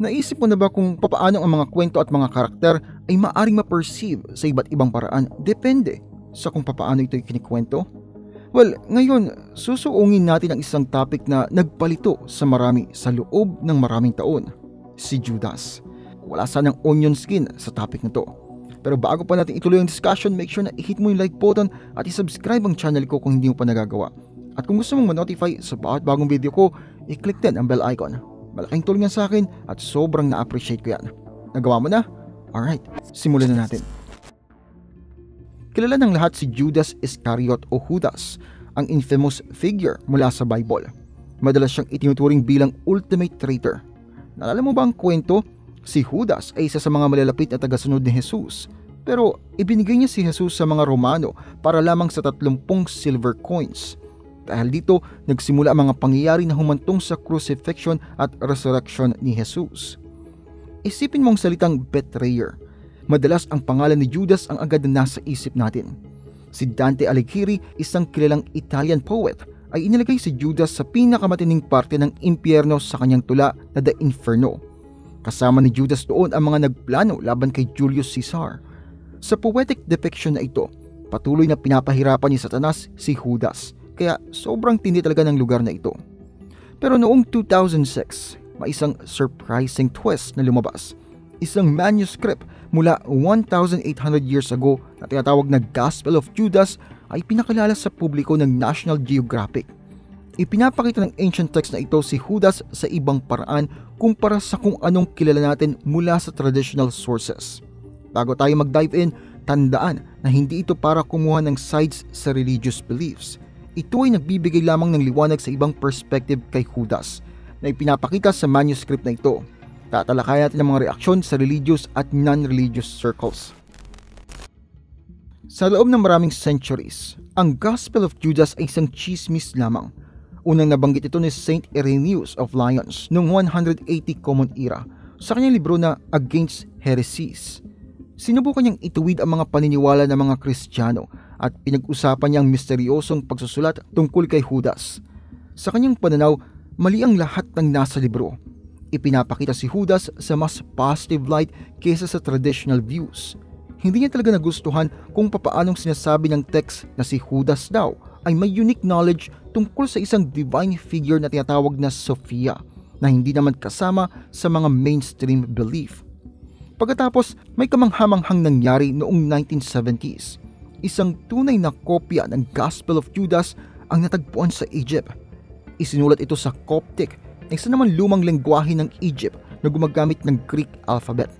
Naisip mo na ba kung papaano ang mga kwento at mga karakter ay maaring ma-perceive sa iba't ibang paraan depende sa kung papaano ito'y kinikwento? Well, ngayon, susuungin natin ang isang topic na nagpalito sa marami sa loob ng maraming taon, si Judas. Wala sanang onion skin sa topic na to. Pero bago pa natin ituloy ang discussion, make sure na i-hit mo yung like button at i-subscribe ang channel ko kung hindi mo pa nagagawa. At kung gusto mong ma-notify sa bawat bagong video ko, i-click din ang bell icon. Malaking tulong yan sa akin at sobrang na-appreciate ko yan. Nagawa mo na? Alright, simulan na natin. Kilala ng lahat si Judas Iscariot o Judas, ang infamous figure mula sa Bible. Madalas siyang itinuturing bilang ultimate traitor. Naalala mo ba ang kwento? Si Judas ay isa sa mga malalapit na tagasunod ni Jesus. Pero ibinigay niya si Jesus sa mga Romano para lamang sa 30 silver coins. Dahil dito, nagsimula ang mga pangyayari na humantong sa crucifixion at resurrection ni Jesus. Isipin mong salitang betrayer. Madalas ang pangalan ni Judas ang agad na nasa isip natin. Si Dante Alighieri, isang kilalang Italian poet, ay inilagay si Judas sa pinakamatining parte ng impyerno sa kanyang tula na The Inferno. Kasama ni Judas doon ang mga nagplano laban kay Julius Caesar. Sa poetic depiction na ito, patuloy na pinapahirapan ni Satanas si Judas, kaya sobrang tindi talaga ng lugar na ito. Pero noong 2006, may isang surprising twist na lumabas. Isang manuscript mula 1,800 years ago na tinatawag na Gospel of Judas ay pinakilala sa publiko ng National Geographic. Ipinapakita ng ancient text na ito si Judas sa ibang paraan kumpara sa kung anong kilala natin mula sa traditional sources. Bago tayo mag-dive in, tandaan na hindi ito para kumuha ng sides sa religious beliefs. Ito ay nagbibigay lamang ng liwanag sa ibang perspective kay Judas na ipinapakita sa manuscript na ito. Tatalakayan natin ang mga reaksyon sa religious at non-religious circles. Sa loob ng maraming centuries, ang Gospel of Judas ay isang chismis lamang. Unang nabanggit ito ni Saint Irenaeus of Lyons noong 180 Common Era sa kanyang libro na Against Heresies. Sinubukan niyang ituwid ang mga paniniwala ng mga Kristiyano at pinag-usapan niya ang misteryosong pagsusulat tungkol kay Judas. Sa kanyang pananaw, mali ang lahat ng nasa libro. Ipinapakita si Judas sa mas positive light kaysa sa traditional views. Hindi niya talaga nagustuhan kung papaanong sinasabi ng text na si Judas daw ay may unique knowledge tungkol sa isang divine figure na tinatawag na Sophia na hindi naman kasama sa mga mainstream belief. Pagkatapos, may kamanghamanghang nangyari noong 1970s. Isang tunay na kopya ng Gospel of Judas ang natagpuan sa Egypt. Isinulat ito sa Coptic, isa naman lumang lengguwahe ng Egypt na gumagamit ng Greek alphabet.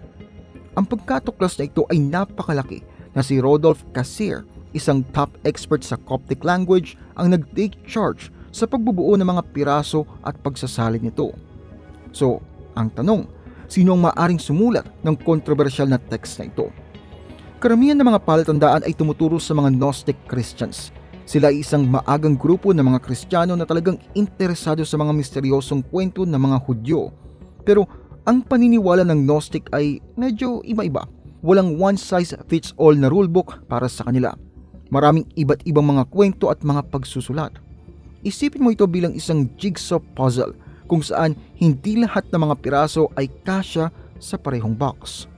Ang pagkatuklas na ito ay napakalaki na si Rodolphe Cassirer, isang top expert sa Coptic language, ang nag-take charge sa pagbubuo ng mga piraso at pagsasalin nito. So, ang tanong, sino ang maaring sumulat ng kontrobersyal na text na ito? Karamihan ng mga palatandaan ay tumuturo sa mga Gnostic Christians. Sila ay isang maagang grupo ng mga Kristiyano na talagang interesado sa mga misteryosong kwento ng mga Hudyo. Pero ang paniniwala ng Gnostic ay medyo iba-iba. Walang one-size-fits-all na rulebook para sa kanila. Maraming iba't ibang mga kwento at mga pagsusulat. Isipin mo ito bilang isang jigsaw puzzle kung saan hindi lahat ng mga piraso ay kasya sa parehong box.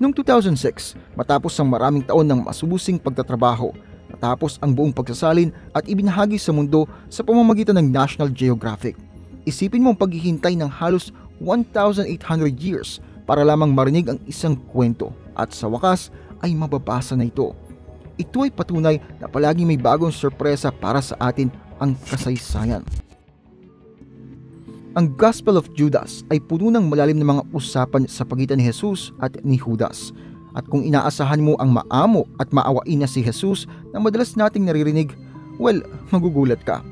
Noong 2006, matapos ang maraming taon ng masusing pagtatrabaho, natapos ang buong pagsasalin at ibinahagi sa mundo sa pamamagitan ng National Geographic. Isipin mo ang paghihintay ng halos 1,800 years para lamang marinig ang isang kwento at sa wakas ay mababasa na ito. Ito ay patunay na palagi may bagong sorpresa para sa atin ang kasaysayan. Ang Gospel of Judas ay puno ng malalim na mga usapan sa pagitan ni Jesus at ni Judas. At kung inaasahan mo ang maamo at maawain na si Jesus na madalas nating naririnig, well, magugulat ka.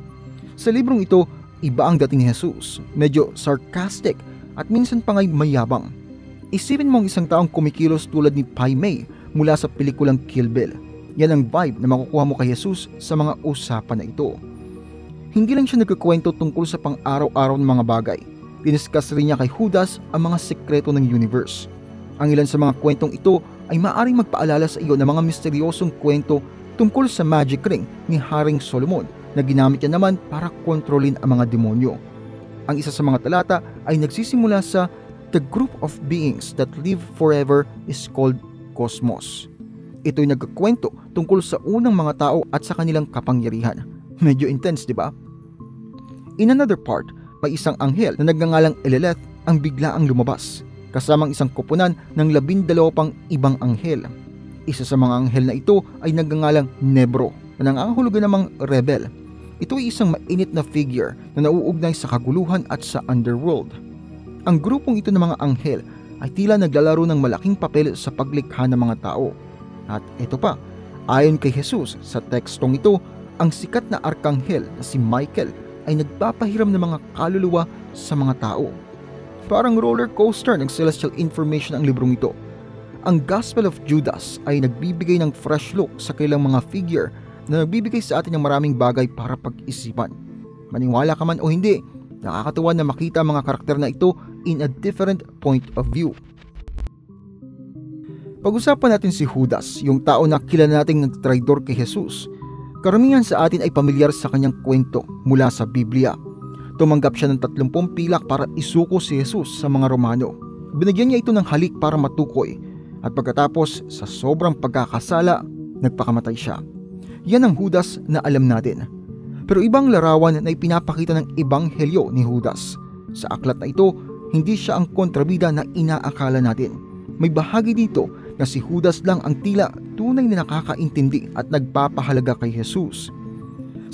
Sa librong ito, iba ang dating ni Jesus, medyo sarcastic at minsan pa nga'y mayabang. Isipin mo ang isang taong kumikilos tulad ni Pai Mei mula sa pelikulang Kill Bill. Yan ang vibe na makukuha mo kay Jesus sa mga usapan na ito. Hindi lang siya nagkukwento tungkol sa pang-araw-araw ng mga bagay. Diniscuss rin niya kay Judas ang mga sekreto ng universe. Ang ilan sa mga kwentong ito ay maaaring magpaalala sa iyo ng mga misteryosong kwento tungkol sa magic ring ni Haring Solomon na ginamit niya naman para kontrolin ang mga demonyo. Ang isa sa mga talata ay nagsisimula sa "The group of beings that live forever is called Cosmos." Ito'y nagkukwento tungkol sa unang mga tao at sa kanilang kapangyarihan. Medyo intense, di ba? In another part, may isang anghel na nagngangalang Eleleth ang biglaang lumabas, kasamang isang koponan ng 12 pang ibang anghel. Isa sa mga anghel na ito ay nagngangalang Nebro, na nangangahulugan namang rebel. Ito ay isang mainit na figure na nauugnay sa kaguluhan at sa underworld. Ang grupong ito ng mga anghel ay tila naglalaro ng malaking papel sa paglikha ng mga tao. At ito pa, ayon kay Jesus sa tekstong ito, ang sikat na arkanghel na si Michael ay nagpapahiram ng mga kaluluwa sa mga tao. Parang roller coaster ng celestial information ang librong ito. Ang Gospel of Judas ay nagbibigay ng fresh look sa kailang mga figure na nagbibigay sa atin ng maraming bagay para pag-isipan. Maniwala ka man o hindi, nakakatuwa na makita ang mga karakter na ito in a different point of view. Pag-usapan natin si Judas, yung tao na kilala nating nagtraidor kay Jesus. Karamihan sa atin ay pamilyar sa kanyang kwento mula sa Biblia. Tumanggap siya ng 30 pilak para isuko si Jesus sa mga Romano. Binigyan niya ito ng halik para matukoy, at pagkatapos sa sobrang pagkakasala, nagpakamatay siya. Yan ang Judas na alam natin. Pero ibang larawan na ipinapakita ng ebanghelyo ni Judas. Sa aklat na ito, hindi siya ang kontrabida na inaakala natin. May bahagi dito na si Judas lang ang tila tunay na nakakaintindi at nagpapahalaga kay Jesus.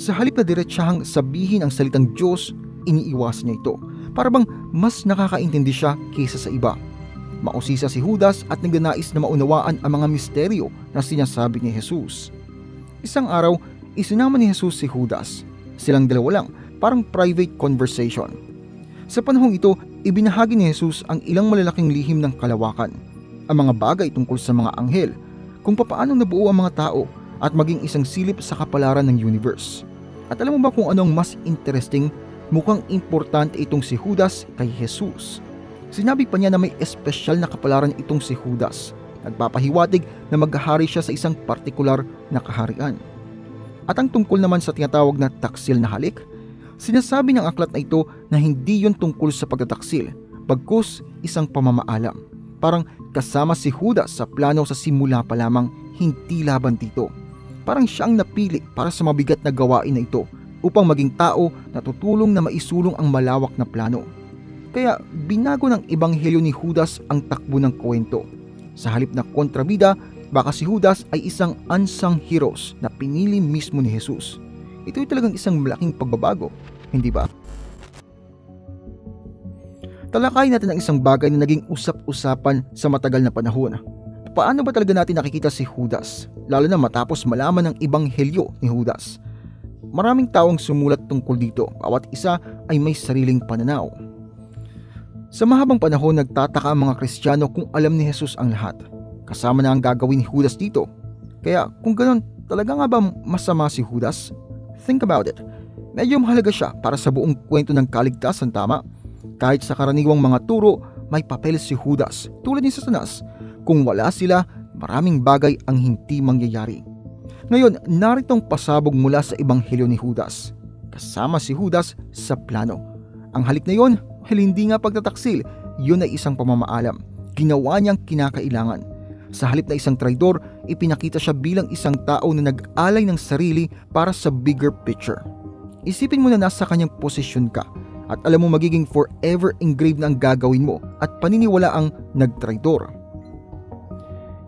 Sa halip na diretsahang sabihin ang salitang Diyos, iniiwas niya ito. Para bang mas nakakaintindi siya kaysa sa iba. Mausisa si Judas at nagnanais na maunawaan ang mga misteryo na sinasabi ni Jesus. Isang araw, isinama ni Jesus si Judas. Silang dalawa lang, parang private conversation. Sa panahong ito, ibinahagi ni Jesus ang ilang malalaking lihim ng kalawakan, ang mga bagay tungkol sa mga anghel, kung papaano nabuo ang mga tao, at maging isang silip sa kapalaran ng universe. At alam mo ba kung anong mas interesting? Mukhang importante itong si Judas kay Jesus. Sinabi pa niya na may espesyal na kapalaran itong si Judas. Nagpapahiwatig na maghahari siya sa isang partikular na kaharian. At ang tungkol naman sa tinatawag na taksil na halik, sinasabi ng aklat na ito na hindi yon tungkol sa pagtataksil, bagkus isang pamamaalam. Parang kasama si Judas sa plano sa simula pa lamang, hindi laban dito. Parang siyang napili para sa mabigat na gawain na ito upang maging tao na tutulong na maisulong ang malawak na plano. Kaya binago ng ebanghelyo ni Judas ang takbo ng kwento. Sa halip na kontrabida, baka si Judas ay isang unsung heroes na pinili mismo ni Jesus. Ito ay talagang isang malaking pagbabago, hindi ba? Talakayin natin ang isang bagay na naging usap-usapan sa matagal na panahon. Paano ba talaga natin nakikita si Judas, lalo na matapos malaman ng ebanghelyo ni Judas? Maraming taong sumulat tungkol dito, bawat isa ay may sariling pananaw. Sa mahabang panahon, nagtataka ang mga Kristiyano kung alam ni Jesus ang lahat. Kasama na ang gagawin ni Judas dito. Kaya kung ganoon, talaga nga ba masama si Judas? Think about it. Medyo mahalaga siya para sa buong kwento ng kaligtasan, tama? Kahit sa karaniwang mga turo, may papel si Judas, tulad ni Satanas. Kung wala sila, maraming bagay ang hindi mangyayari. Ngayon, narito ang pasabog mula sa ebanghelyo ni Judas. Kasama si Judas sa plano. Ang halik na yon, hindi nga pagtataksil, yun ay isang pamamaalam. Ginawa niyang kinakailangan. Sa halip na isang traidor, ipinakita siya bilang isang tao na nag-alay ng sarili para sa bigger picture. Isipin mo na nasa kanyang posisyon ka at alam mo magiging forever engraved na ang gagawin mo at paniniwala ang nagtraidor.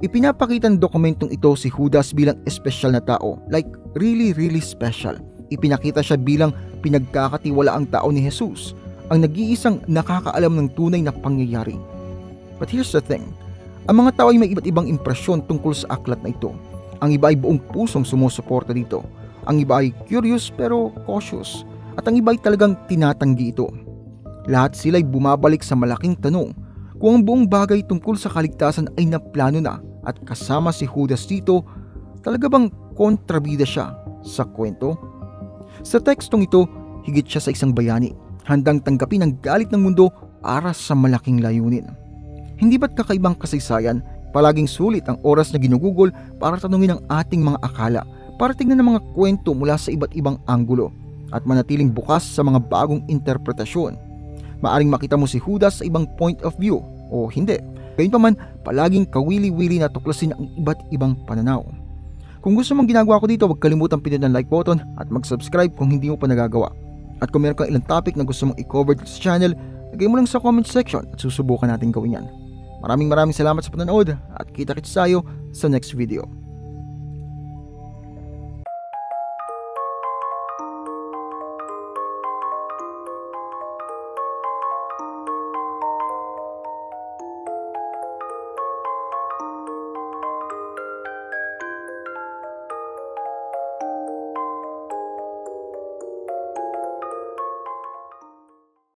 Ipinapakita ng dokumentong ito si Judas bilang espesyal na tao, like really special. Ipinakita siya bilang pinagkakatiwalaang tao ni Jesus, ang nag-iisang nakakaalam ng tunay na pangyayari. But here's the thing, ang mga tao ay may iba't ibang impresyon tungkol sa aklat na ito. Ang iba ay buong pusong sumusuporta dito. Ang iba ay curious pero cautious. At ang iba ay talagang tinatanggi ito. Lahat sila ay bumabalik sa malaking tanong kung ang buong bagay tungkol sa kaligtasan ay naplano na at kasama si Judas dito, talaga bang kontrabida siya sa kwento? Sa tekstong ito, higit siya sa isang bayani, handang tanggapin ang galit ng mundo para sa malaking layunin. Hindi ba't kakaibang kasaysayan, palaging sulit ang oras na ginugugol para tanungin ang ating mga akala, para tingnan ang mga kwento mula sa iba't ibang anggulo, at manatiling bukas sa mga bagong interpretasyon. Maaring makita mo si Judas sa ibang point of view o hindi. Gayunpaman, palaging kawili-wili na tuklasin ang iba't ibang pananaw. Kung gusto mong ginagawa ko dito, huwag kalimutang pindutin ang like button at mag-subscribe kung hindi mo pa nagagawa. At kung meron kang ilang topic na gusto mong i-cover dito sa channel, lagay mo lang sa comment section at susubukan natin gawin yan. Maraming salamat sa panonood at kita-kits tayo sa next video.